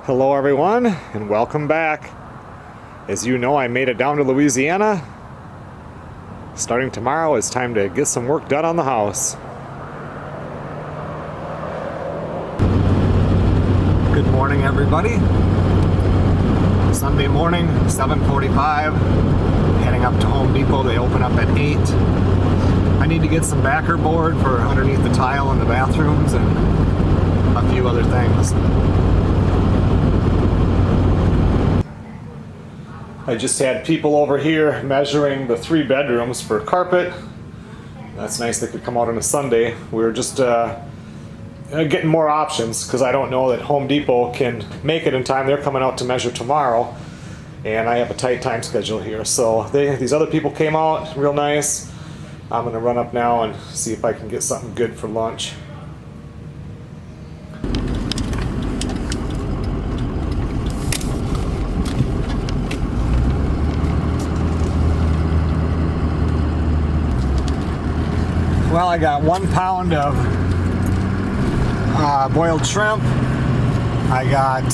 Hello everyone, and welcome back. As you know, I made it down to Louisiana. Starting tomorrow, it's time to get some work done on the house. Good morning, everybody. Sunday morning, 7:45. Heading up to Home Depot. They open up at 8. I need to get some backer board for underneath the tile in the bathrooms and a few other things. I just had people over here measuring the 3 bedrooms for carpet. That's nice they could come out on a Sunday. We were just getting more options because I don't know that Home Depot can make it in time. They're coming out to measure tomorrow, and I have a tight time schedule here. So these other people came out, real nice. I'm gonna run up now and see if I can get something good for lunch. Well, I got 1 pound of boiled shrimp. I got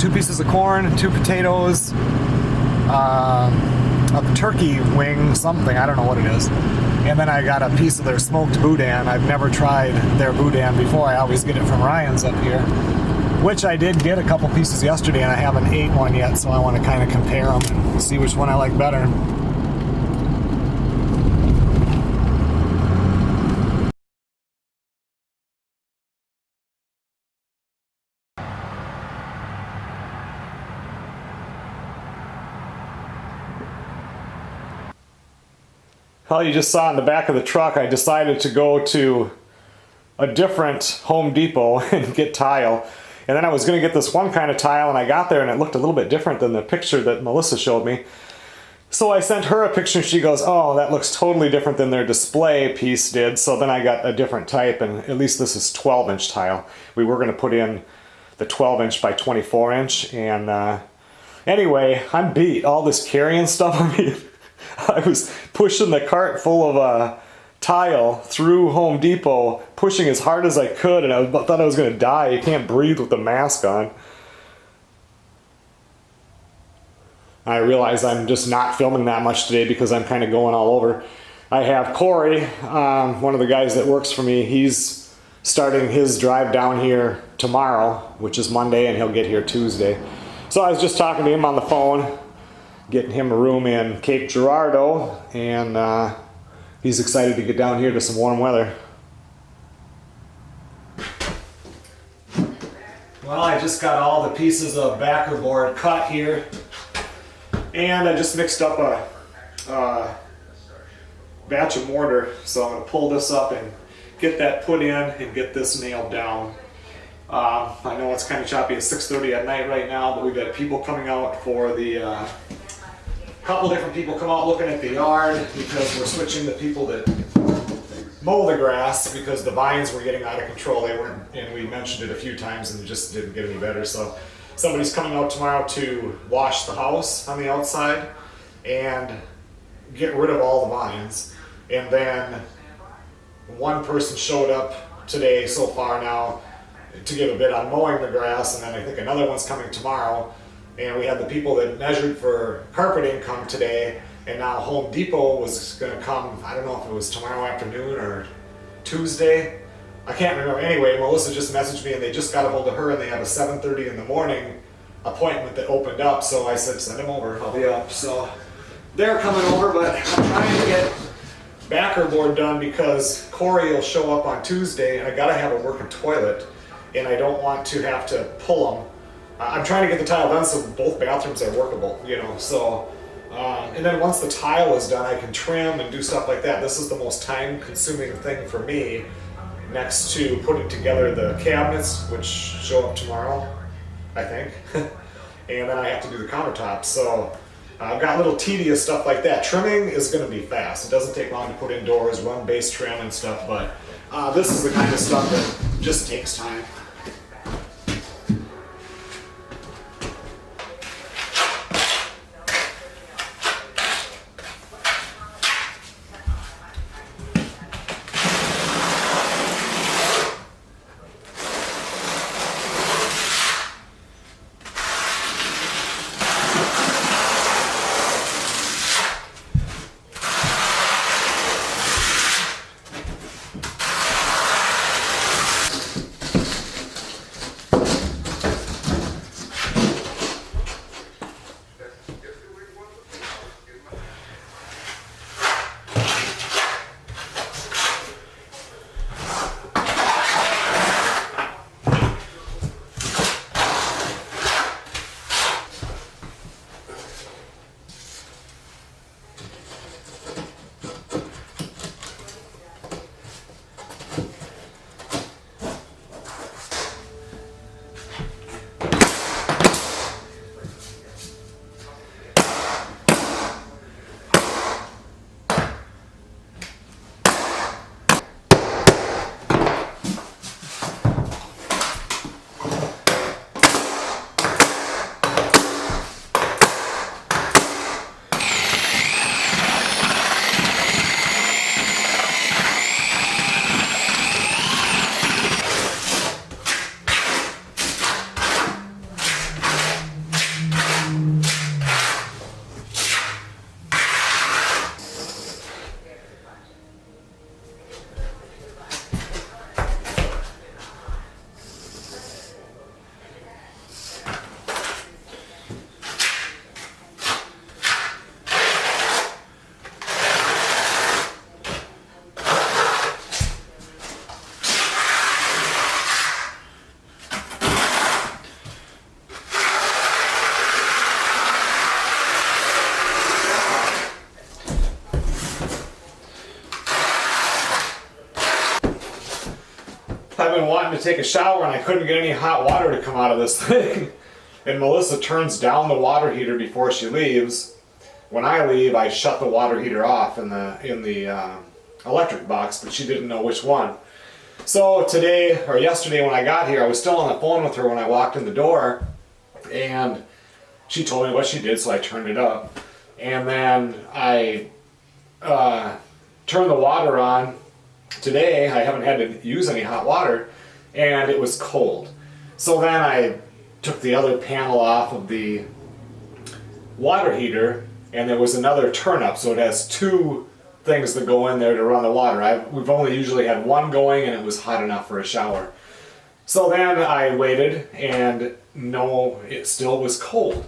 2 pieces of corn, 2 potatoes, a turkey wing, something, I don't know what it is. And then I got a piece of their smoked boudin. I've never tried their boudin before. I always get it from Ryan's up here, which I did get a couple pieces yesterday, and I haven't ate one yet, so I want to kind of compare them and see which one I like better. Well, you just saw in the back of the truck, I decided to go to a different Home Depot and get tile. And then I was going to get this one kind of tile, and I got there and it looked a little bit different than the picture that Melissa showed me. So I sent her a picture and she goes, oh, that looks totally different than their display piece did. So then I got a different type, and at least this is 12-inch tile. We were going to put in the 12-inch by 24-inch. And anyway, I'm beat. All this carrying stuff, I mean, I was pushing the cart full of tile through Home Depot, pushing as hard as I could, and I thought I was going to die. You can't breathe with the mask on. I realize I'm just not filming that much today because I'm kind of going all over. I have Corey, one of the guys that works for me. He's starting his drive down here tomorrow, which is Monday, and he'll get here Tuesday. So I was just talking to him on the phone, getting him a room in Cape Girardeau, and he's excited to get down here to some warm weather. Well, I just got all the pieces of backer board cut here, and I just mixed up a batch of mortar, so I'm going to pull this up and get that put in and get this nailed down. I know it's kind of choppy. It's 6:30 at night right now, but we've got people coming out for the couple different people come out looking at the yard because we're switching the people that mow the grass because the vines were getting out of control. They weren't, and we mentioned it a few times and it just didn't get any better. So somebody's coming out tomorrow to wash the house on the outside and get rid of all the vines. And then one person showed up today so far now to give a bid on mowing the grass, and then I think another one's coming tomorrow. And we had the people that measured for carpeting come today, and now Home Depot was going to come, I don't know if it was tomorrow afternoon or Tuesday. I can't remember. Anyway, Melissa just messaged me and they just got a hold of her, and they have a 7:30 in the morning appointment that opened up. So I said, send them over, I'll be up. So they're coming over, but I'm trying to get backer board done because Corey will show up on Tuesday, and I got to have a working toilet, and I don't want to have to pull them. I'm trying to get the tile done so both bathrooms are workable, you know, so, and then once the tile is done, I can trim and do stuff like that. This is the most time-consuming thing for me, next to putting together the cabinets, which show up tomorrow, I think, and then I have to do the countertops, so I've got little tedious stuff like that. Trimming is going to be fast. It doesn't take long to put indoors, run base trim and stuff, but this is the kind of stuff that just takes time. wanted to take a shower and I couldn't get any hot water to come out of this thing. And Melissa turns down the water heater before she leaves. When I leave, I shut the water heater off in the electric box, but she didn't know which one. So today, or yesterday when I got here, I was still on the phone with her when I walked in the door, and she told me what she did, so I turned it up. And then I turned the water on. Today, I haven't had to use any hot water, and it was cold. So then I took the other panel off of the water heater, and there was another turn up, so it has two things that go in there to run the water. We've only usually had one going, and it was hot enough for a shower. So then I waited, and no, it still was cold.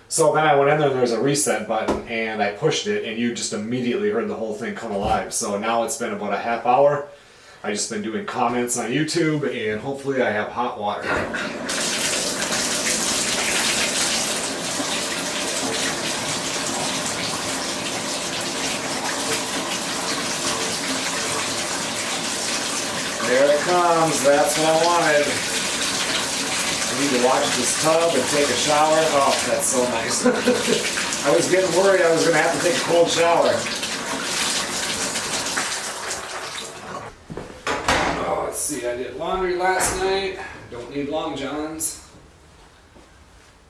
So then I went in there, and there's a reset button, and I pushed it, and you just immediately heard the whole thing come alive. So now it's been about a half hour. I've just been doing comments on YouTube, and hopefully I have hot water. There it comes, that's what I wanted. I need to wash this tub and take a shower. Oh, that's so nice. I was getting worried I was going to have to take a cold shower. Oh, let's see, I did laundry last night. Don't need long johns.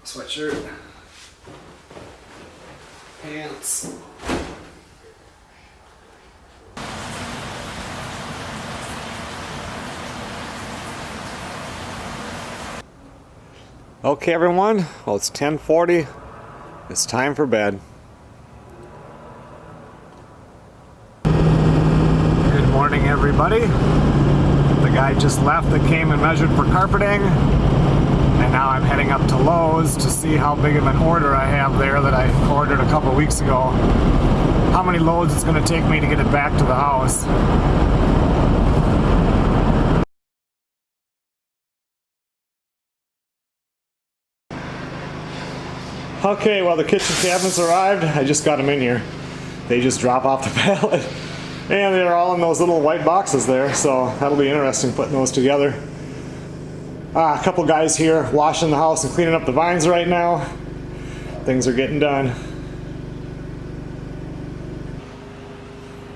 Sweatshirt. Pants. Okay everyone, well it's 10:40, it's time for bed. Good morning everybody. The guy just left that came and measured for carpeting, and now I'm heading up to Lowe's to see how big of an order I have there that I ordered a couple weeks ago. How many loads it's going to take me to get it back to the house. Okay, well the kitchen cabinets arrived. I just got them in here. They just drop off the pallet. And they're all in those little white boxes there, so that'll be interesting putting those together. A couple guys here washing the house and cleaning up the vines right now. Things are getting done.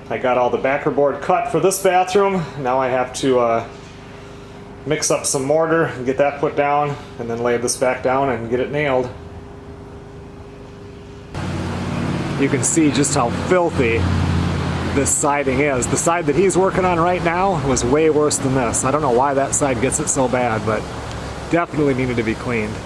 I got all the backer board cut for this bathroom. Now I have to mix up some mortar and get that put down, and then lay this back down and get it nailed. You can see just how filthy this siding is. The side that he's working on right now was way worse than this. I don't know why that side gets it so bad, but definitely needed to be cleaned.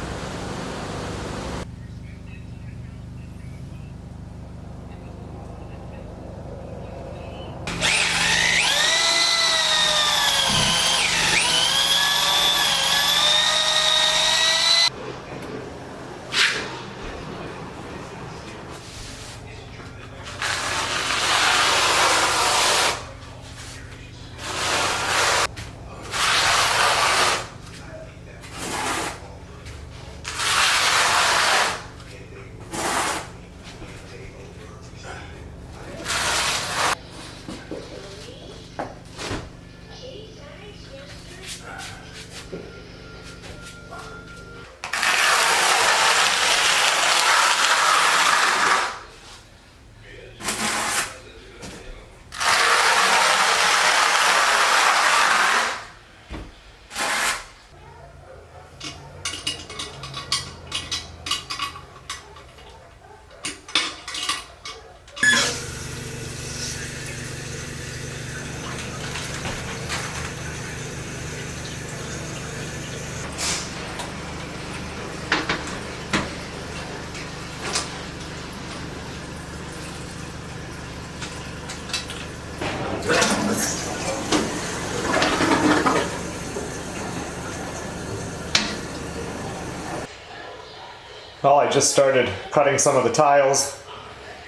Well, I just started cutting some of the tiles.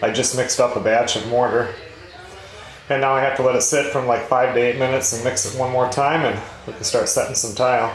I just mixed up a batch of mortar. And now I have to let it sit from like 5 to 8 minutes and mix it one more time, and we can start setting some tile.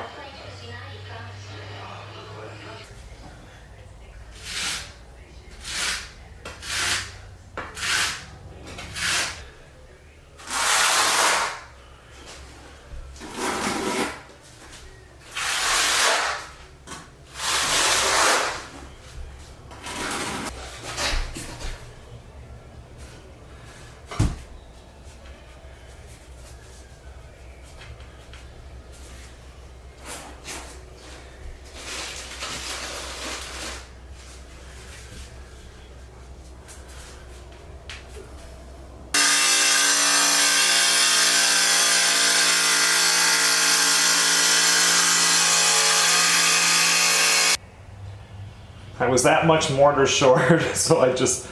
I was that much mortar short, so I just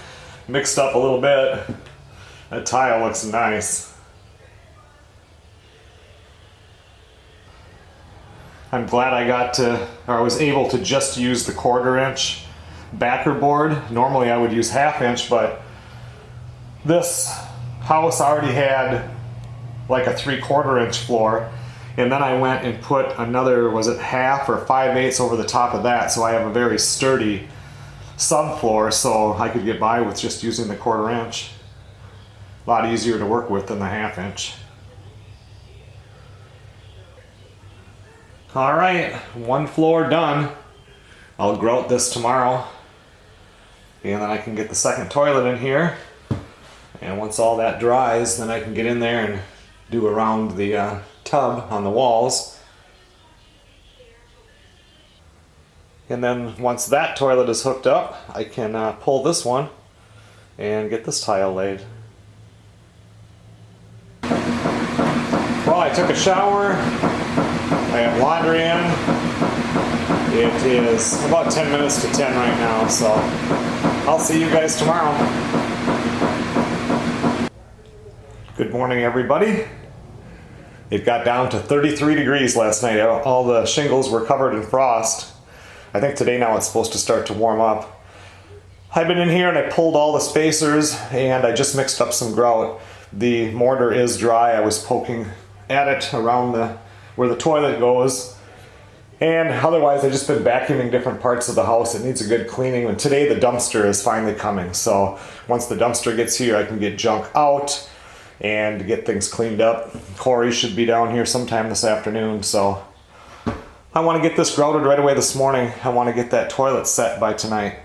mixed up a little bit. That tile looks nice. I'm glad I was able to just use the 1/4 inch backer board. Normally I would use 1/2 inch, but this house already had like a 3/4 inch floor. And then I went and put another, was it 1/2 or 5/8 over the top of that, so I have a very sturdy subfloor, so I could get by with just using the 1/4 inch. A lot easier to work with than the 1/2 inch. All right, one floor done. I'll grout this tomorrow, and then I can get the second toilet in here. And once all that dries, then I can get in there and do around the tub on the walls. And then once that toilet is hooked up, I can pull this one and get this tile laid. Well, I took a shower. I have laundry in. It is about 10 minutes to 10 right now, so I'll see you guys tomorrow. Good morning, everybody. It got down to 33 degrees last night. All the shingles were covered in frost. I think today now it's supposed to start to warm up. I've been in here and I pulled all the spacers and I just mixed up some grout. The mortar is dry. I was poking at it around where the toilet goes. And otherwise I've just been vacuuming different parts of the house. It needs a good cleaning. And today the dumpster is finally coming. So once the dumpster gets here, I can get junk out and get things cleaned up. Corey should be down here sometime this afternoon, so I want to get this grouted right away this morning. I want to get that toilet set by tonight.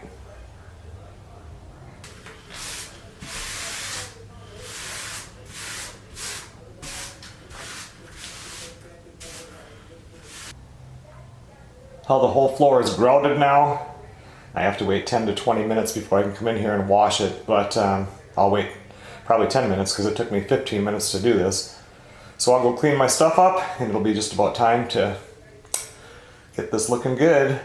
Well, the whole floor is grouted now. I have to wait 10 to 20 minutes before I can come in here and wash it, but I'll wait probably 10 minutes because it took me 15 minutes to do this. So I'll go clean my stuff up and it'll be just about time to get this looking good.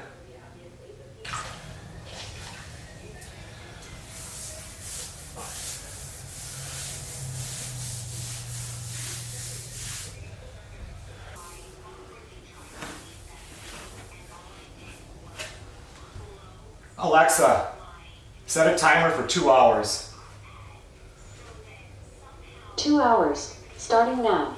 Alexa, set a timer for 2 hours. 2 hours, starting now.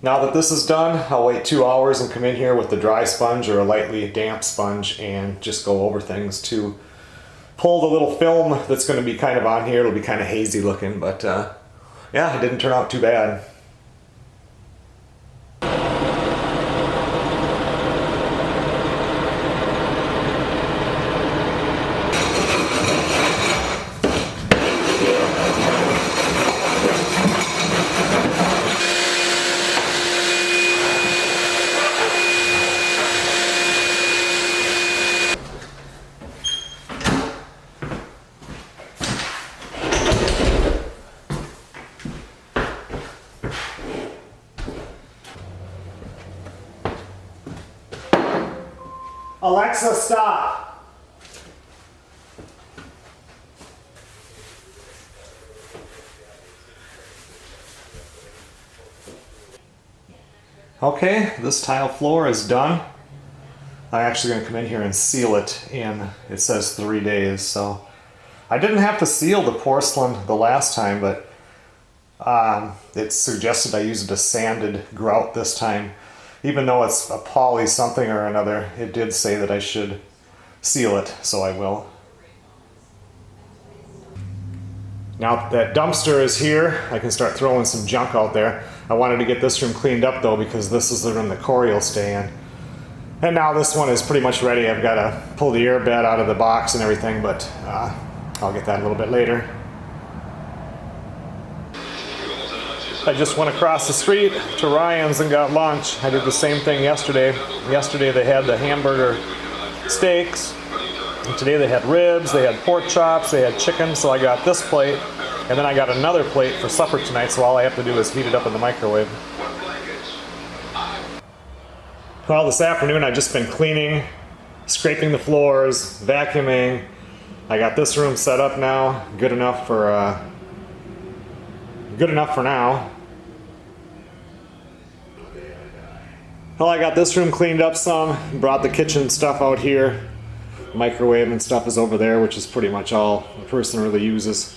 Now that this is done, I'll wait 2 hours and come in here with the dry sponge or a lightly damp sponge and just go over things to pull the little film that's going to be kind of on here. It'll be kind of hazy looking, but yeah, it didn't turn out too bad. Alexa, stop. Okay, this tile floor is done. I'm actually going to come in here and seal it in, it says 3 days, so I didn't have to seal the porcelain the last time, but it suggested I used a sanded grout this time. Even though it's a poly something or another, it did say that I should seal it, so I will. Now that dumpster is here, I can start throwing some junk out there. I wanted to get this room cleaned up though, because this is the room that Corey will stay in. And now this one is pretty much ready. I've got to pull the air bed out of the box and everything, but I'll get that a little bit later. I just went across the street to Ryan's and got lunch. I did the same thing yesterday. Yesterday they had the hamburger steaks, Today they had ribs, they had pork chops, they had chicken, so I got this plate, and then I got another plate for supper tonight, so all I have to do is heat it up in the microwave. Well, this afternoon I've just been cleaning, scraping the floors, vacuuming. I got this room set up now, good enough for now. Well, I got this room cleaned up some, brought the kitchen stuff out here. Microwave and stuff is over there, which is pretty much all a person really uses.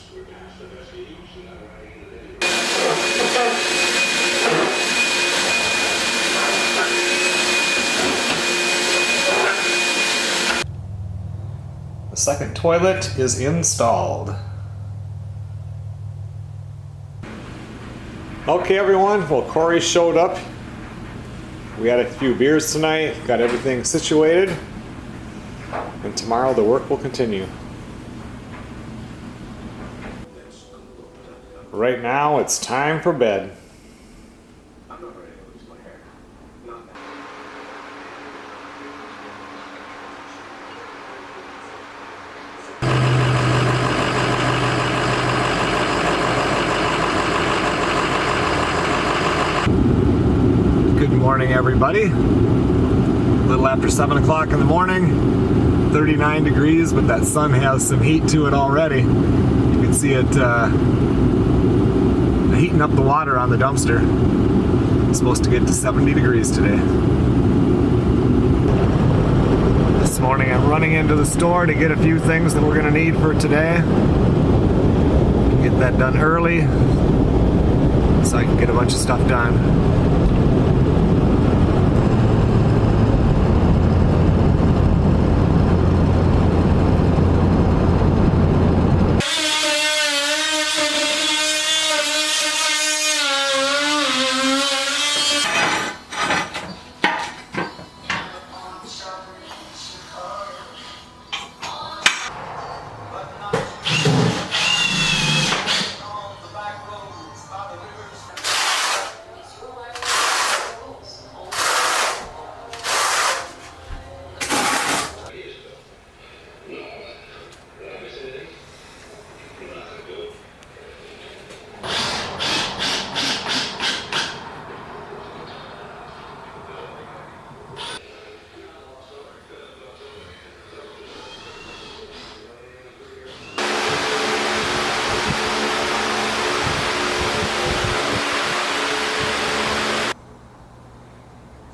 The second toilet is installed. Okay, everyone, well, Corey showed up. We had a few beers tonight, got everything situated, and tomorrow the work will continue. Right now, it's time for bed. Good morning, everybody. A little after 7 o'clock in the morning, 39 degrees, but that sun has some heat to it already. You can see it heating up the water on the dumpster. It's supposed to get to 70 degrees today. This morning I'm running into the store to get a few things that we're going to need for today. Get that done early so I can get a bunch of stuff done.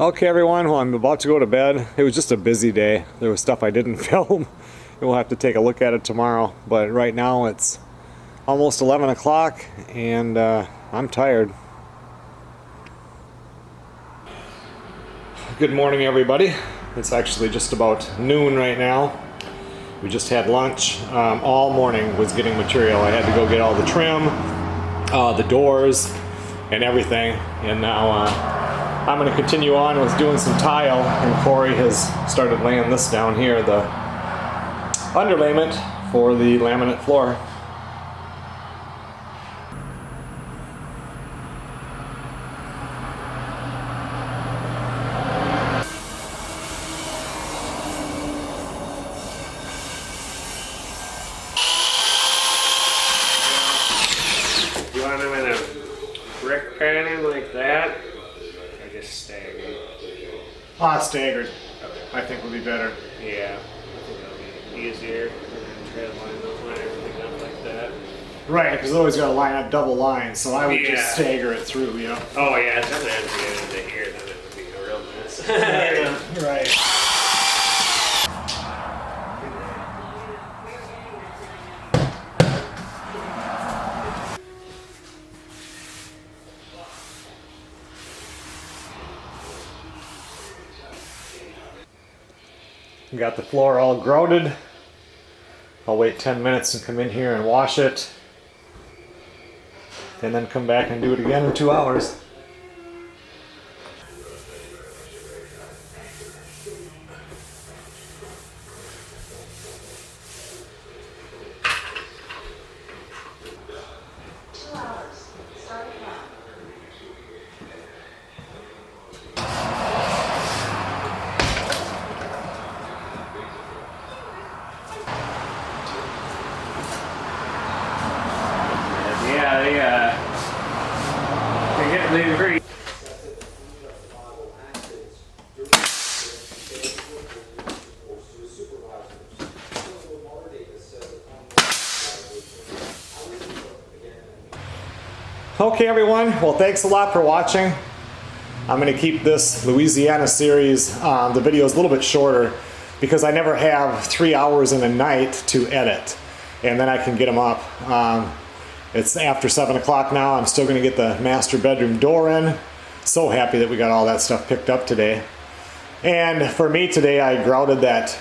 Okay, everyone, well, I'm about to go to bed. It was just a busy day. There was stuff I didn't film. We'll have to take a look at it tomorrow. But right now it's almost 11 o'clock and I'm tired. Good morning, everybody. It's actually just about noon right now. We just had lunch. All morning was getting material. I had to go get all the trim, the doors, and everything. And now I'm going to continue on with doing some tile, and Corey has started laying this down here, the underlayment for the laminate floor. You want them in a brick pattern like that? Staggered. Staggered. I think would be better. Yeah, I think that'll be easier. Try to line everything up like that. Right, because always got to line up double lines, so I would just stagger it through, you know. Oh yeah, then if we get into here, then it would be a real mess. Right. Got the floor all grouted. I'll wait 10 minutes and come in here and wash it. And then come back and do it again in 2 hours. Slightly agree. Okay everyone, well thanks a lot for watching. I'm going to keep this Louisiana series, the videos a little bit shorter because I never have 3 hours in a night to edit, and then I can get them up. It's after 7 o'clock now. I'm still going to get the master bedroom door in. So happy that we got all that stuff picked up today. And for me today, I grouted that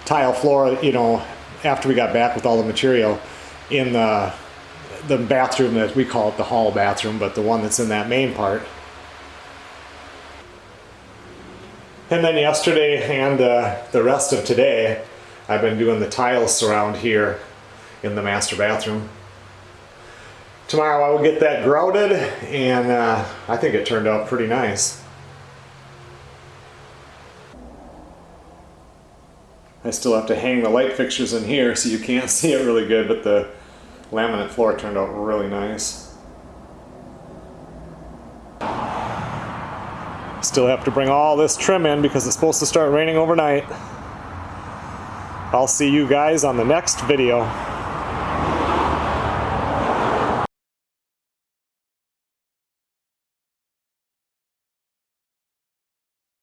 tile floor, you know, after we got back with all the material in the bathroom that we call it the hall bathroom, but the one that's in that main part. And then yesterday and the rest of today, I've been doing the tile surround here in the master bathroom. Tomorrow I will get that grouted, and I think it turned out pretty nice. I still have to hang the light fixtures in here so you can't see it really good, but the laminate floor turned out really nice. Still have to bring all this trim in because it's supposed to start raining overnight. I'll see you guys on the next video.